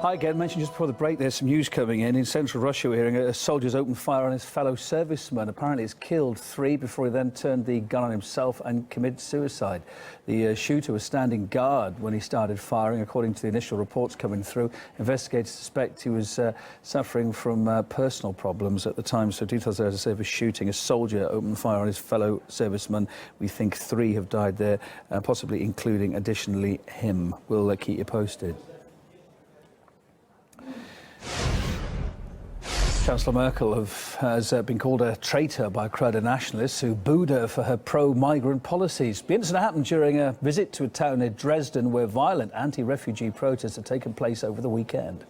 Hi again. Mentioned just before the break, there's some news coming in. In central Russia, we're hearing a soldier's opened fire on his fellow serviceman. Apparently, he's killed 3 before he then turned the gun on himself and committed suicide. The shooter was standing guard when he started firing, according to the initial reports coming through. Investigators suspect he was suffering from personal problems at the time. So details there, as I say, of a shooting. A soldier opened fire on his fellow serviceman. We think 3 have died there, possibly including, additionally, him. We'll keep you posted. Canselor Merkel has been called a traitor by a crowd of nationalists who booed her for her pro-migrant policies. The incident happened during a visit to a town near Dresden where violent anti-refugee protests had taken place over the weekend.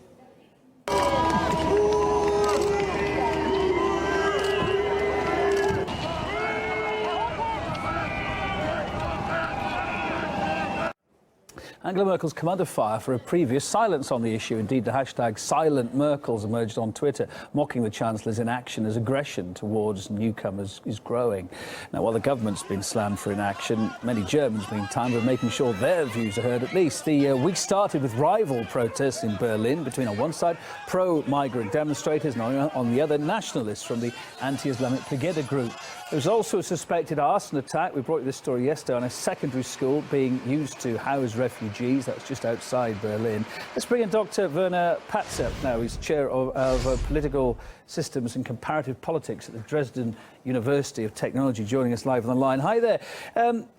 Angela Merkel's come under fire for a previous silence on the issue. Indeed, the hashtag #SilentMerkels emerged on Twitter, mocking the Chancellor's inaction as aggression towards newcomers is growing. Now, while the government's been slammed for inaction, many Germans, meantime, are making sure their views are heard at least. The week started with rival protests in Berlin between, on one side, pro-migrant demonstrators and on the other, nationalists from the anti-Islamic Pegida group. There was also a suspected arson attack. We brought you this story yesterday on a secondary school being used to house refugees. That's just outside Berlin. Let's bring in Dr. Werner Patzer now. He's chair of political systems and comparative politics at the Dresden University of Technology, joining us live on the line. Hi there.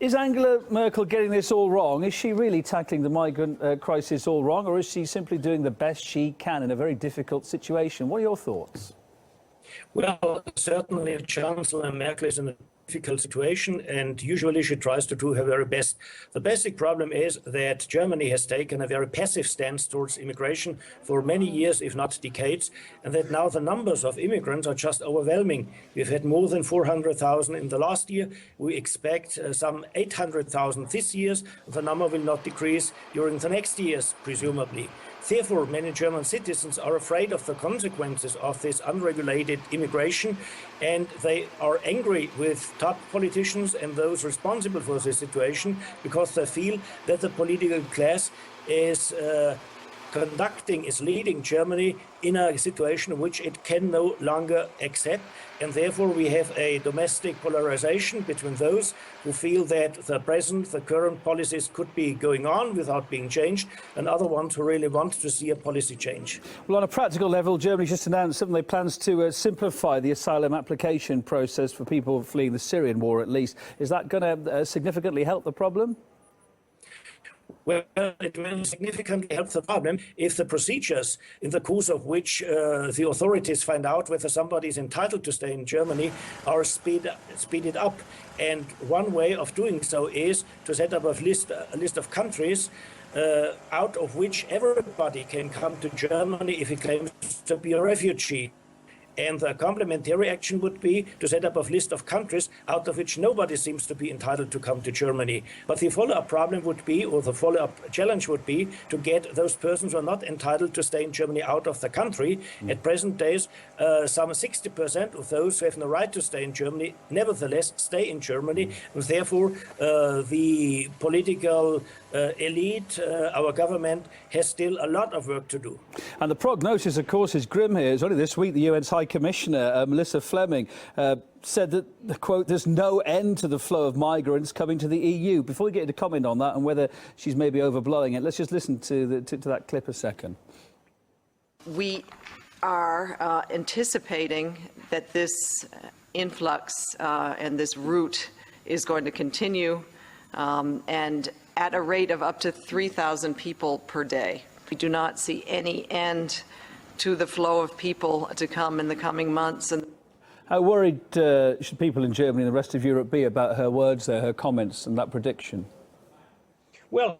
Is Angela Merkel getting this all wrong? Is she really tackling the migrant crisis all wrong, or is she simply doing the best she can in a very difficult situation? What are your thoughts? Well, certainly Chancellor Merkel is in a difficult situation, and usually she tries to do her very best. The basic problem is that Germany has taken a very passive stance towards immigration for many years, if not decades, and that now the numbers of immigrants are just overwhelming. We've had more than 400,000 in the last year. We expect some 800,000 this year. The number will not decrease during the next years, presumably. Therefore, many German citizens are afraid of the consequences of this unregulated immigration, and they are angry with top politicians and those responsible for this situation because they feel that the political class is leading Germany in a situation which it can no longer accept. And therefore we have a domestic polarization between those who feel that the current policies could be going on without being changed, and other ones who really want to see a policy change. Well, on a practical level, Germany just announced something. They plans to simplify the asylum application process for people fleeing the Syrian war, at least. Is that going to significantly help the problem? Well, it will significantly help the problem if the procedures in the course of which the authorities find out whether somebody is entitled to stay in Germany are speeded up. And one way of doing so is to set up a list of countries out of which everybody can come to Germany if he claims to be a refugee. And the complementary action would be to set up a list of countries out of which nobody seems to be entitled to come to Germany. But the follow-up problem would be, or the follow-up challenge would be, to get those persons who are not entitled to stay in Germany out of the country. At present days, some 60% of those who have no right to stay in Germany nevertheless stay in Germany. And therefore, the political elite, our government, has still a lot of work to do. And the prognosis, of course, is grim here. It's only this week the UN's High Commissioner, Melissa Fleming, said that, quote, there's no end to the flow of migrants coming to the EU. Before we get into comment on that and whether she's maybe overblowing it, let's just listen to that clip a second. We are anticipating that this influx and this route is going to continue and at a rate of up to 3,000 people per day. We do not see any end to the flow of people to come in the coming months. And how worried should people in Germany and the rest of Europe be about her words there, her comments and that prediction? Well,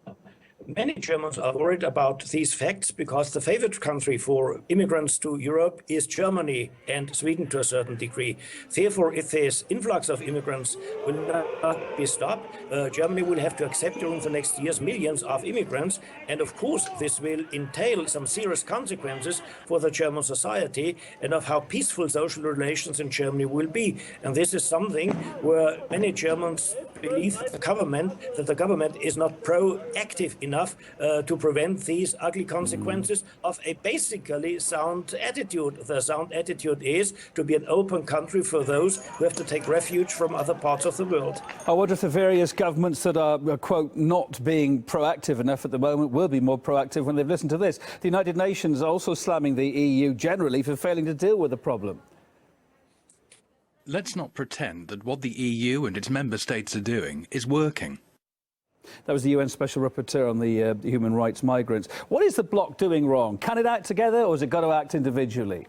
many Germans are worried about these facts because the favorite country for immigrants to Europe is Germany and Sweden to a certain degree. Therefore, if this influx of immigrants will not be stopped, Germany will have to accept during the next years millions of immigrants. And of course, this will entail some serious consequences for the German society and of how peaceful social relations in Germany will be. And this is something where many Germans believe that the government is not proactive enough to prevent these ugly consequences of a basically sound attitude. The sound attitude is to be an open country for those who have to take refuge from other parts of the world. I wonder if the various governments that are, quote, not being proactive enough at the moment will be more proactive when they've listened to this. The United Nations are also slamming the EU generally for failing to deal with the problem. Let's not pretend that what the EU and its member states are doing is working. That was the UN Special Rapporteur on the human rights migrants. What is the bloc doing wrong? Can it act together, or has it got to act individually?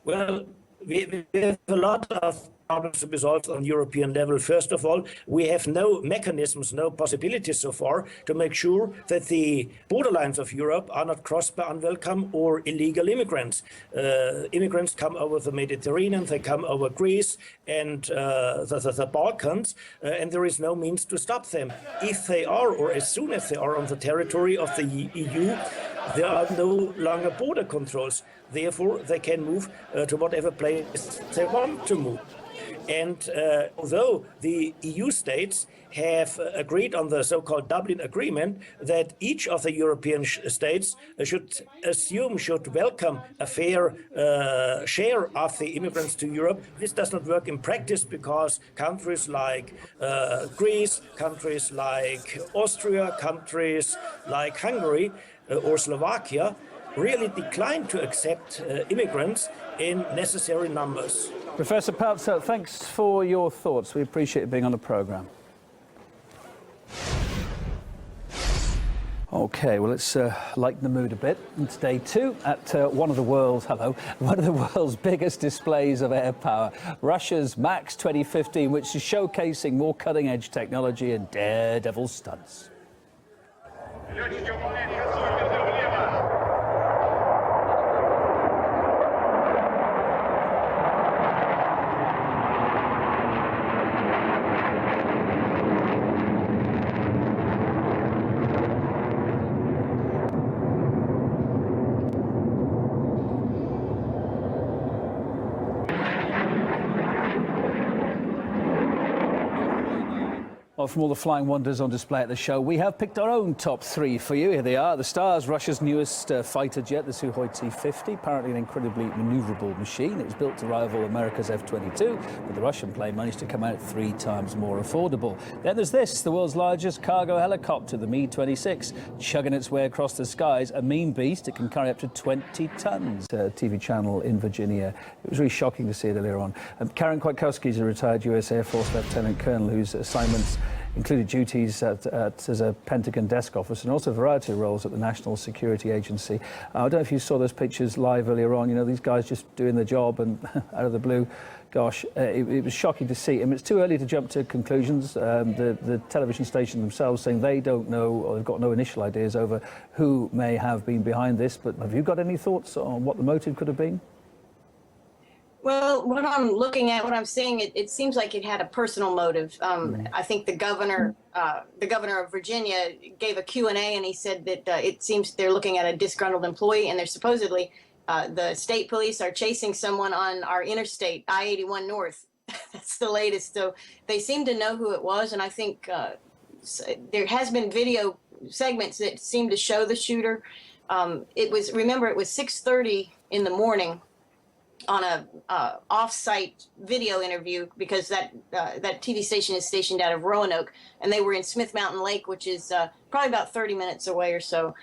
Well, we have a lot of problems to be solved on European level. First of all, we have no mechanisms, no possibilities so far to make sure that the borderlines of Europe are not crossed by unwelcome or illegal immigrants. Immigrants come over the Mediterranean, they come over Greece and the Balkans, and there is no means to stop them. If they are, or as soon as they are on the territory of the EU, there are no longer border controls. Therefore, they can move to whatever place they want to move. And although the EU states have agreed on the so-called Dublin Agreement that each of the European states should welcome a fair share of the immigrants to Europe, this does not work in practice because countries like Greece, countries like Austria, countries like Hungary or Slovakia really declined to accept immigrants in necessary numbers. Professor Paltzer, thanks for your thoughts. We appreciate you being on the programme. OK, well, let's lighten the mood a bit. And today, too, at one of the world's biggest displays of air power, Russia's MAX 2015, which is showcasing more cutting-edge technology and daredevil stunts. Well, from all the flying wonders on display at the show, we have picked our own top three for you. Here they are. The stars, Russia's newest fighter jet, the Sukhoi T-50, apparently an incredibly manoeuvrable machine. It was built to rival America's F-22, but the Russian plane managed to come out 3 times more affordable. Then there's this, the world's largest cargo helicopter, the Mi-26, chugging its way across the skies. A mean beast. It can carry up to 20 tons. A TV channel in Virginia. It was really shocking to see it earlier on. Karen Kwiatkowski is a retired US Air Force Lieutenant Colonel whose assignments included duties as a Pentagon desk officer and also a variety of roles at the National Security Agency. I don't know if you saw those pictures live earlier on. You know, these guys just doing their job and out of the blue. Gosh, it was shocking to see. I mean, it's too early to jump to conclusions. The television station themselves saying they don't know, or they've got no initial ideas over who may have been behind this. But have you got any thoughts on what the motive could have been? Well, what I'm looking at, what I'm seeing, it seems like it had a personal motive. I think the governor of Virginia gave a Q&A, and he said that it seems they're looking at a disgruntled employee, and they're supposedly the state police are chasing someone on our interstate, I-81 North. That's the latest. So they seem to know who it was, and I think there has been video segments that seem to show the shooter. Remember, it was 6:30 in the morning on a off-site video interview because that TV station is stationed out of Roanoke, and they were in Smith Mountain Lake, which is probably about 30 minutes away or so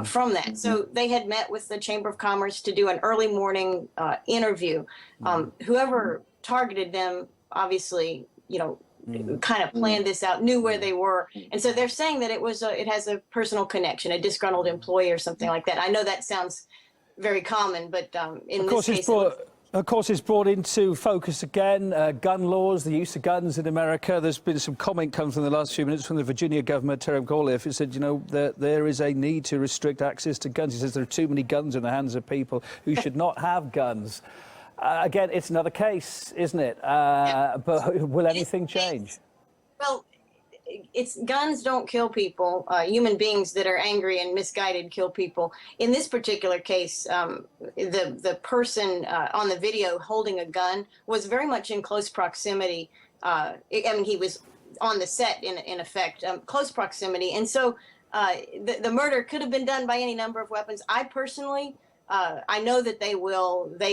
from that. So they had met with the Chamber of Commerce to do an early morning interview. Whoever targeted them, obviously, you know, kind of planned this out, knew where they were, and so they're saying that it has a personal connection, a disgruntled employee or something like that. I know that sounds very common, but in this case, of course, it's brought into focus again, gun laws, the use of guns in America. There's been some comment comes in the last few minutes from the Virginia governor, Terry McAuliffe, who said, you know, there is a need to restrict access to guns. He says there are too many guns in the hands of people who should not have guns. Again, it's another case, isn't it? But will anything change? Well, guns don't kill people. Human beings that are angry and misguided kill people. In this particular case, the person on the video holding a gun was very much in close proximity. I mean, he was on the set, in effect, close proximity. And so the murder could have been done by any number of weapons. I personally, I know that they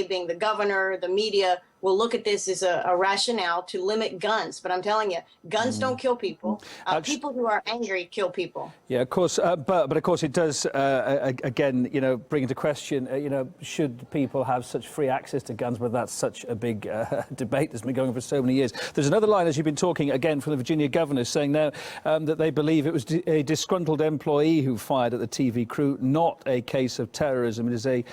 being the governor, the media, will look at this as a rationale to limit guns. But I'm telling you, guns don't kill people. People who are angry kill people. Yeah, of course. But of course, it does, again, bring into question, should people have such free access to guns, but that's such a big debate that's been going on for so many years. There's another line, as you've been talking, again, from the Virginia governor, saying now that they believe it was a disgruntled employee who fired at the TV crew, not a case of terrorism. It is a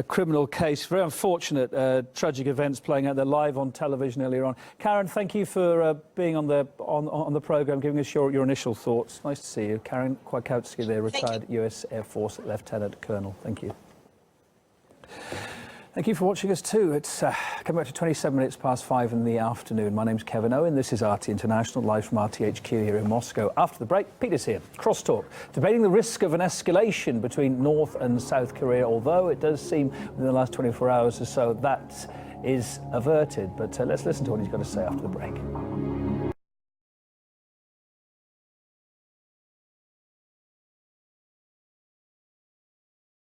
criminal case. Very unfortunate, tragic events playing out there live on television earlier on. Karen, thank you for being on the programme, giving us your initial thoughts. Nice to see you. Karen Kwiatkowski there, retired US Air Force Lieutenant Colonel. Thank you. Thank you for watching us too. It's coming up to 27 minutes past 5 in the afternoon. My name's Kevin Owen. This is RT International, live from RTHQ here in Moscow. After the break, Peter's here. Crosstalk, debating the risk of an escalation between North and South Korea, although it does seem within the last 24 hours or so that is averted. But let's listen to what he's got to say after the break.